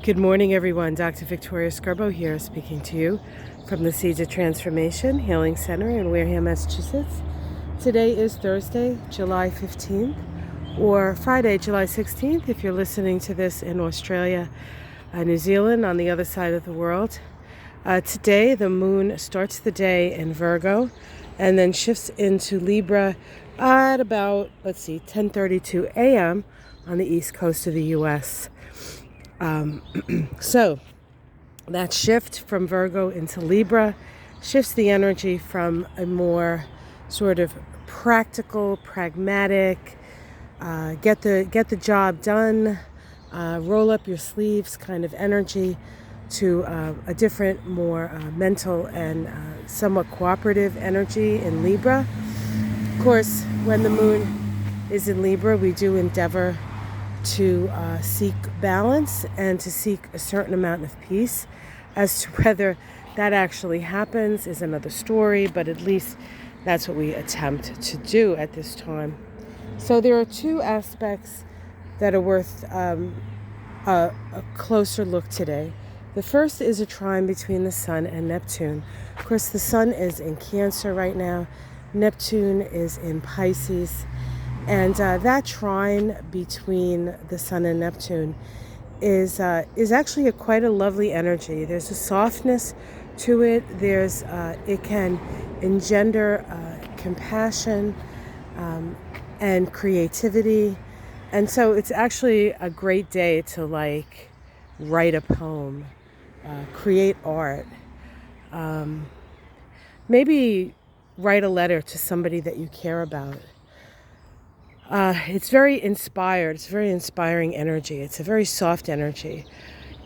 Good morning, everyone. Dr. Victoria Scarbo here, speaking to you from the Seeds of Transformation Healing Center in Wareham, Massachusetts. Today is Thursday, July 15th, or Friday, July 16th, if you're listening to this in Australia, New Zealand, on the other side of the world. Today, the moon starts the day in Virgo and then shifts into Libra at about, 10:32 a.m. on the east coast of the U.S. So that shift from Virgo into Libra shifts the energy from a more sort of practical, pragmatic, get the job done, roll up your sleeves kind of energy to a different, more mental and somewhat cooperative energy in Libra. Of course, when the moon is in Libra, we do endeavor to seek balance and to seek a certain amount of peace. As to whether that actually happens is another story, but at least that's what we attempt to do at this time. So there are two aspects that are worth a closer look today. The first is a trine between the Sun and Neptune. Of course, the Sun is in Cancer right now. Neptune is in Pisces. And that trine between the Sun and Neptune is actually quite a lovely energy. There's a softness to it. It can engender compassion and creativity. And so it's actually a great day to write a poem, create art, maybe write a letter to somebody that you care about. It's very inspired. It's very inspiring energy. It's a very soft energy.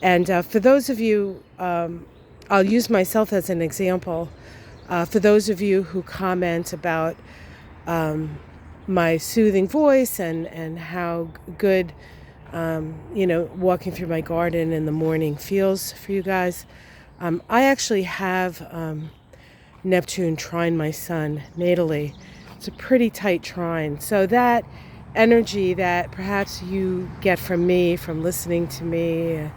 And for those of you, I'll use myself as an example. For those of you who comment about my soothing voice and how good, walking through my garden in the morning feels for you guys, I actually have Neptune trine my Sun natally. It's a pretty tight trine. So that energy that perhaps you get from me, from listening to me,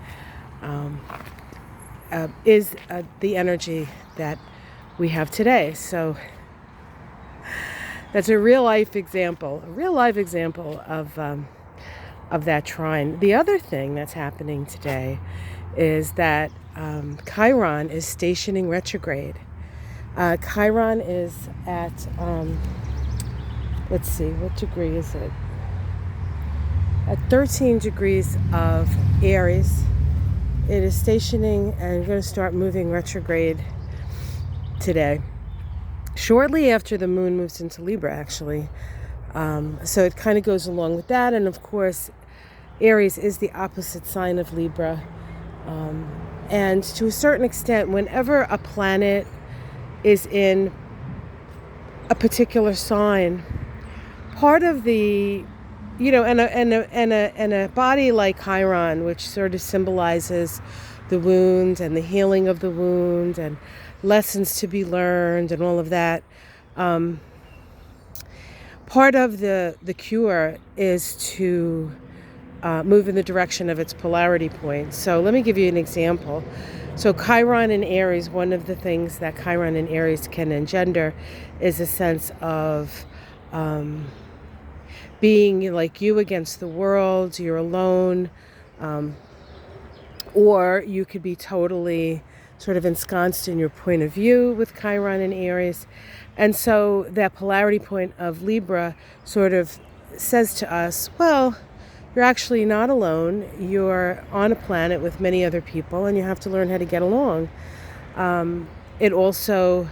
is the energy that we have today. So that's a real life example of that trine. The other thing that's happening today is that Chiron is stationing retrograde. Chiron is at let's see, what degree is it? At 13 degrees of Aries. It is stationing and going to start moving retrograde today. Shortly after the moon moves into Libra, actually. So it kind of goes along with that. And of course, Aries is the opposite sign of Libra. And to a certain extent, whenever a planet is in a particular sign, part of the, and a body like Chiron, which sort of symbolizes the wound and the healing of the wound and lessons to be learned and all of that, part of the cure is to move in the direction of its polarity point. So let me give you an example. So Chiron in Aries, one of the things that Chiron in Aries can engender is a sense of being like you against the world, you're alone, or you could be totally sort of ensconced in your point of view with Chiron in Aries. And so that polarity point of Libra sort of says to us, well, you're actually not alone. You're on a planet with many other people, and you have to learn how to get along. It also,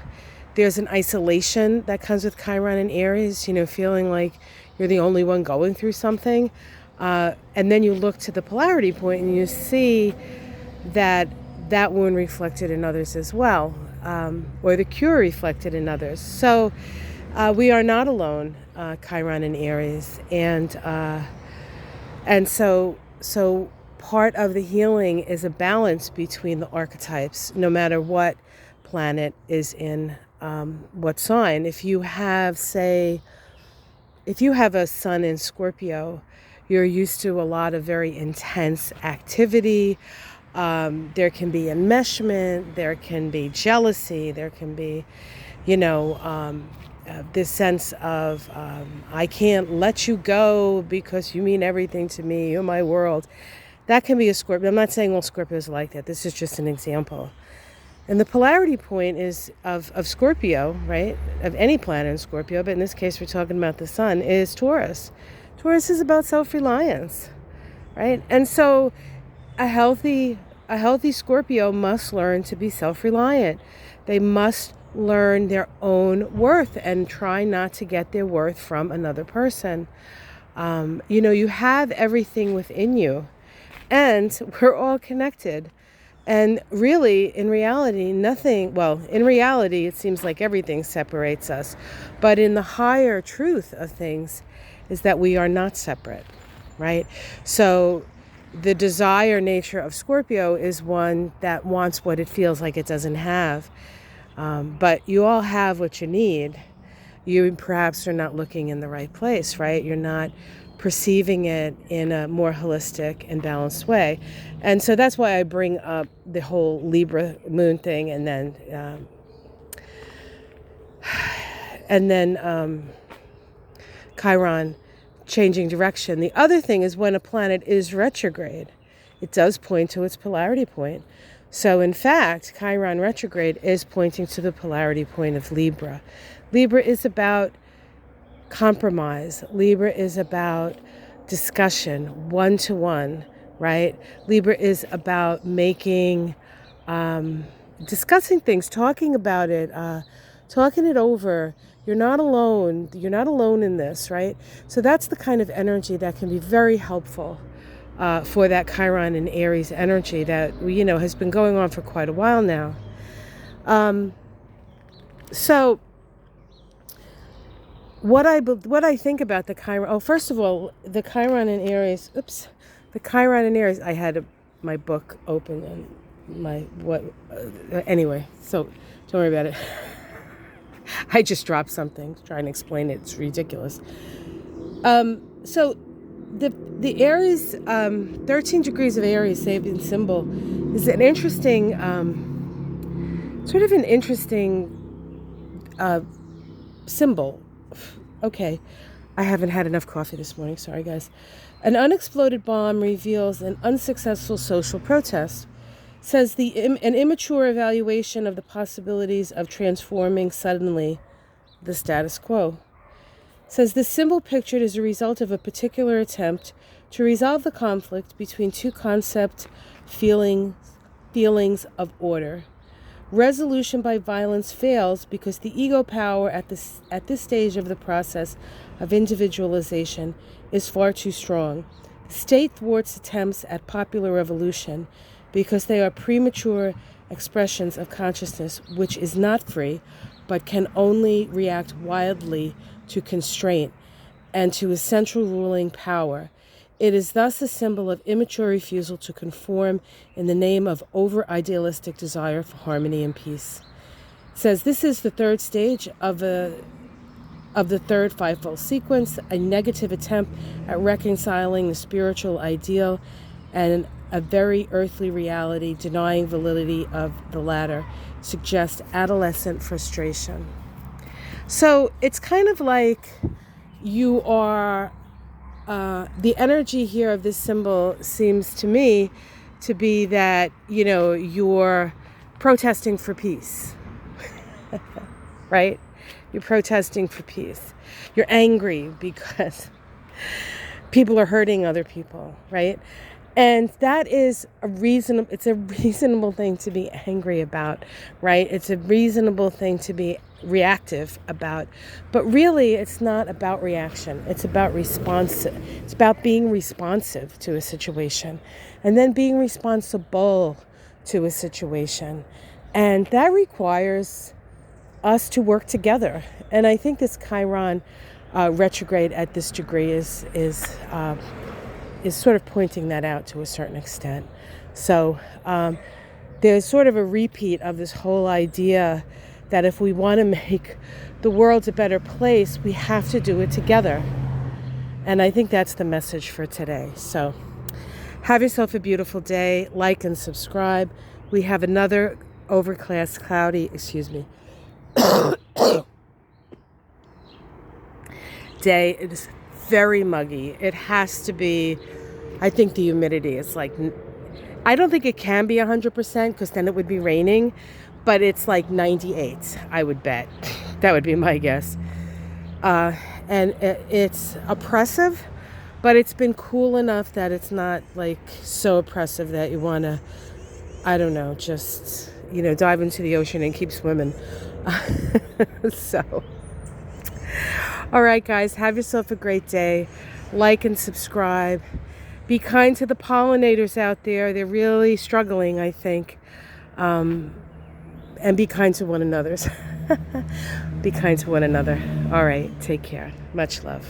there's an isolation that comes with Chiron in Aries, feeling like you're the only one going through something. And then you look to the polarity point and you see that wound reflected in others as well, or the cure reflected in others. So we are not alone, Chiron in Aries. And so part of the healing is a balance between the archetypes, no matter what planet is in what sign. If you have a sun in Scorpio, you're used to a lot of very intense activity, There can be enmeshment, there can be jealousy, there can be, this sense of, I can't let you go because you mean everything to me, you're my world. That can be a Scorpio. I'm not saying all Scorpios are like that. This is just an example. And the polarity point is of Scorpio, right? Of any planet in Scorpio, but in this case we're talking about the sun, is Taurus. Taurus is about self-reliance, right? And so a healthy Scorpio must learn to be self-reliant. They must learn their own worth and try not to get their worth from another person. You have everything within you, and we're all connected. And really, in reality, it seems like everything separates us. But in the higher truth of things is that we are not separate, right? So the desire nature of Scorpio is one that wants what it feels like it doesn't have. But you all have what you need. You perhaps are not looking in the right place, right? You're not perceiving it in a more holistic and balanced way. And so that's why I bring up the whole Libra moon thing, and then Chiron changing direction. The other thing is when a planet is retrograde, it does point to its polarity point. So in fact, Chiron retrograde is pointing to the polarity point of Libra. Libra is about compromise. Libra is about discussion, one-to-one, right? Libra is about discussing things, talking about it, talking it over. You're not alone. You're not alone in this, right? So that's the kind of energy that can be very helpful for that Chiron and Aries energy that, has been going on for quite a while now. So what I think about the Chiron, first of all, the Chiron and Aries, I had my book open and anyway, so don't worry about it. I just dropped something trying to explain it. It's ridiculous. So the Aries, 13 degrees of Aries, Sabian symbol, is an interesting, symbol. Okay, I haven't had enough coffee this morning. Sorry, guys. An unexploded bomb reveals an unsuccessful social protest. Says an immature evaluation of the possibilities of transforming suddenly the status quo. Says the symbol pictured is a result of a particular attempt to resolve the conflict between two concept feelings of order. Resolution by violence fails because the ego power at this stage of the process of individualization is far too strong. The state thwarts attempts at popular revolution because they are premature expressions of consciousness which is not free, but can only react wildly to constraint and to a central ruling power. It is thus a symbol of immature refusal to conform in the name of over-idealistic desire for harmony and peace. It says this is the third stage of the third fivefold sequence, a negative attempt at reconciling the spiritual ideal and a very earthly reality, denying validity of the latter, suggests adolescent frustration. So it's kind of like you are, the energy here of this symbol seems to me to be that, you're protesting for peace, right? You're protesting for peace. You're angry because people are hurting other people, right? And that is it's a reasonable thing to be angry about, right? It's a reasonable thing to be reactive about. But really, it's not about reaction. It's about response. It's about being responsive to a situation and then being responsible to a situation. And that requires us to work together. And I think this Chiron retrograde at this degree is sort of pointing that out to a certain extent. So there's sort of a repeat of this whole idea that if we want to make the world a better place, we have to do it together. And I think that's the message for today. So Have yourself a beautiful day. Like and subscribe. We have another overcast, cloudy, day. It is very muggy. It has to be, I think the humidity is like, I don't think it can be 100% because then it would be raining, but it's like 98, I would bet. That would be my guess. And it's oppressive, but it's been cool enough that it's not like so oppressive that you want to, I don't know, just, dive into the ocean and keep swimming. So, all right, guys, have yourself a great day. Like and subscribe. Be kind to the pollinators out there. They're really struggling, I think. And be kind to one another. Be kind to one another. All right, take care. Much love.